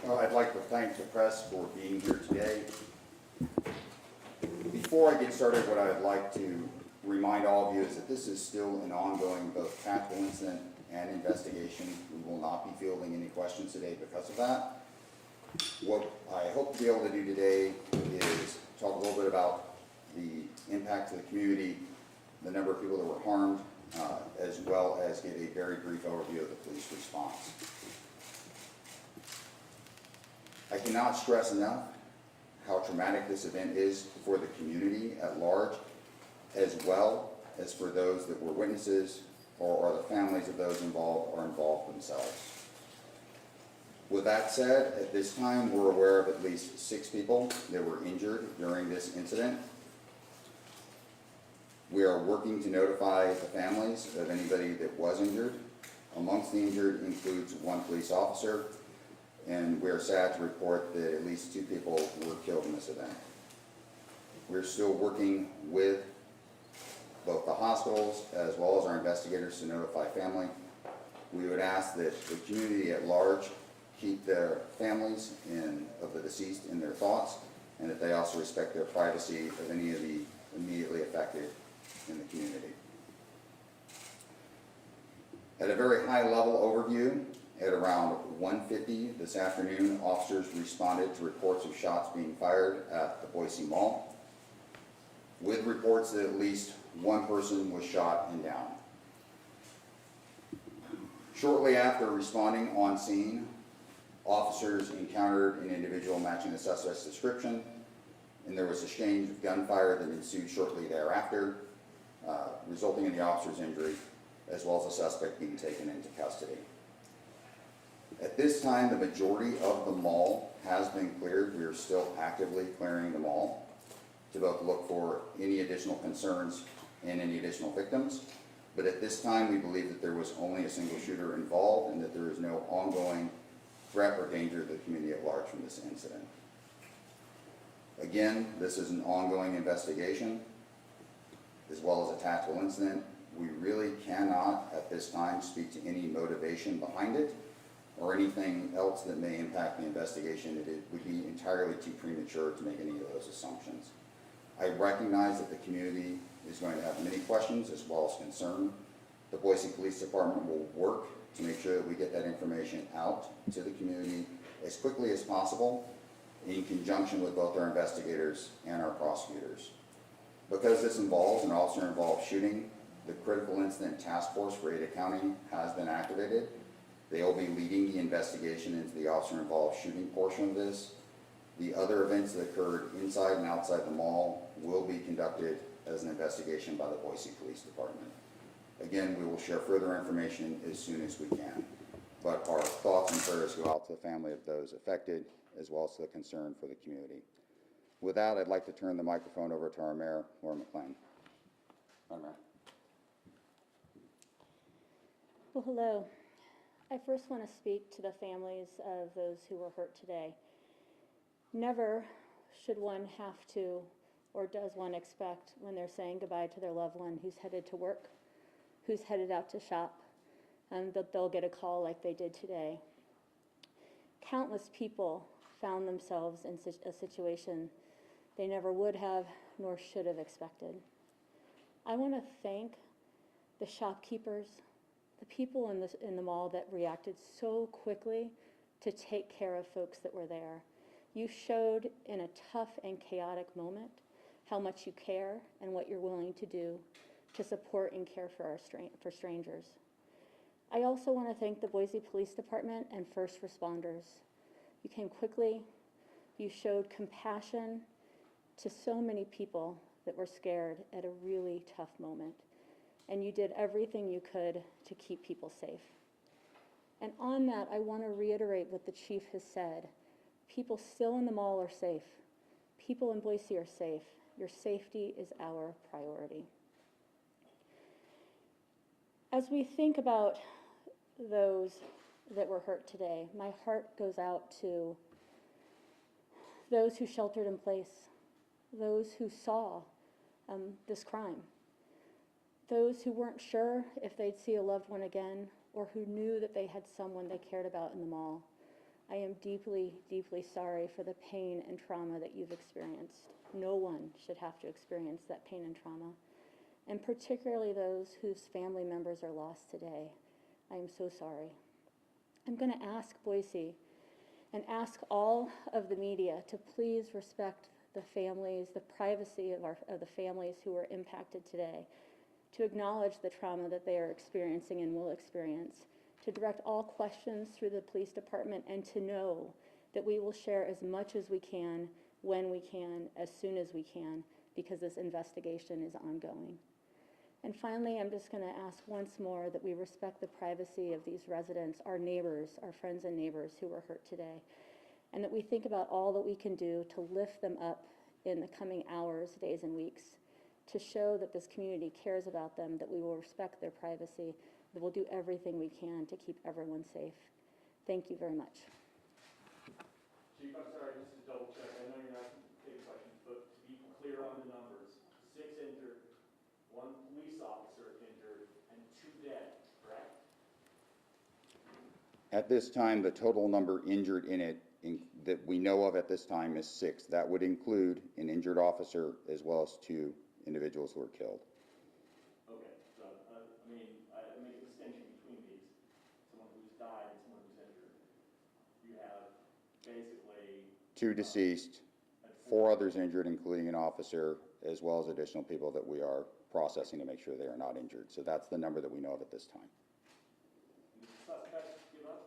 Well, I'd like to thank the press for being here today. Before I get started, what I'd like to remind all of you is that this is still an ongoing both tactical incident and investigation. We will not be fielding any questions today because of that. What I hope to be able to do today is talk a little bit about the impact to the community, the number of people that were harmed, as well as give a very brief overview of the police response. I cannot stress enough how traumatic this event is for the community at large, as well as for those that were witnesses or the families of those involved or involved themselves. With that said, at this time, we're aware of at least 6 people that were injured during this incident. We are working to notify the families of anybody that was injured. Amongst the injured includes 1 police officer, and we are sad to report that at least 2 people were killed in this event. We're still working with both the hospitals as well as our investigators to notify family. We would ask that the community at large keep their families of the deceased in their thoughts, and that they also respect their privacy of any of the immediately affected in the community. At a very high level overview, at around 1:50 this afternoon, officers responded to reports of shots being fired at the Boise Mall, with reports that at least 1 person was shot and down. Shortly after responding on scene, officers encountered an individual matching the suspect's description, and there was exchange of gunfire that ensued shortly thereafter, resulting in the officer's injury, as well as the suspect being taken into custody. At this time, the majority of the mall has been cleared. We are still actively clearing the mall to both look for any additional concerns and any additional victims. But at this time, we believe that there was only a single shooter involved and that there is no ongoing threat or danger to the community at large from this incident. Again, this is an ongoing investigation as well as a tactical incident. We really cannot at this time speak to any motivation behind it or anything else that may impact the investigation. It would be entirely too premature to make any of those assumptions. I recognize that the community is going to have many questions as well as concern. The Boise Police Department will work to make sure that we get that information out to the community as quickly as possible in conjunction with both our investigators and our prosecutors. Because this involves an officer-involved shooting, the Critical Incident Task Force for Ada County has been activated. They will be leading the investigation into the officer-involved shooting portion of this. The other events that occurred inside and outside the mall will be conducted as an investigation by the Boise Police Department. Again, we will share further information as soon as we can, but our thoughts and prayers go out to the family of those affected, as well as to the concern for the community. With that, I'd like to turn the microphone over to our Mayor, Laura McClain. Mayor. Well, hello. I first want to speak to the families of those who were hurt today. Never should one have to, or does one expect, when they're saying goodbye to their loved one who's headed to work, who's headed out to shop, that they'll get a call like they did today. Countless people found themselves in a situation they never would have nor should have expected. I want to thank the shopkeepers, the people in the mall that reacted so quickly to take care of folks that were there. You showed in a tough and chaotic moment how much you care and what you're willing to do to support and care for strangers. I also want to thank the Boise Police Department and first responders. You came quickly, you showed compassion to so many people that were scared at a really tough moment, and you did everything you could to keep people safe. And on that, I want to reiterate what the chief has said. People still in the mall are safe. People in Boise are safe. Your safety is our priority. As we think about those that were hurt today, my heart goes out to those who sheltered in place, those who saw this crime, those who weren't sure if they'd see a loved one again, or who knew that they had someone they cared about in the mall. I am deeply, deeply sorry for the pain and trauma that you've experienced. No one should have to experience that pain and trauma, and particularly those whose family members are lost today. I am so sorry. I'm going to ask Boise and ask all of the media to please respect the families, the privacy of the families who were impacted today, to acknowledge the trauma that they are experiencing and will experience, to direct all questions through the police department, and to know that we will share as much as we can, when we can, as soon as we can, because this investigation is ongoing. And finally, I'm just going to ask once more that we respect the privacy of these residents, our neighbors, our friends and neighbors who were hurt today, and that we think about all that we can do to lift them up in the coming hours, days, and weeks, to show that this community cares about them, that we will respect their privacy, that we'll do everything we can to keep everyone safe. Thank you very much. Chief, I'm sorry, just to double check, I know you're not taking questions, but to be clear on the numbers, 6 injured, 1 police officer injured, and 2 dead, correct? At this time, the total number injured in it that we know of at this time is 6. That would include an injured officer as well as 2 individuals who were killed. Okay, so, I make a distinction between these, someone who's died and someone who's injured. You have basically 2 deceased, 4 others injured, including an officer, as well as additional people that we are processing to make sure they are not injured. So that's the number that we know of at this time. Did the suspect give up?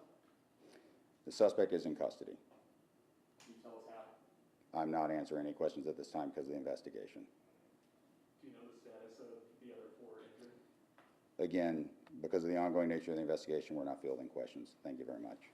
The suspect is in custody. Can you tell us how? I'm not answering any questions at this time because of the investigation. Do you know the status of the other 4 injured? Again, because of the ongoing nature of the investigation, we're not fielding questions. Thank you very much.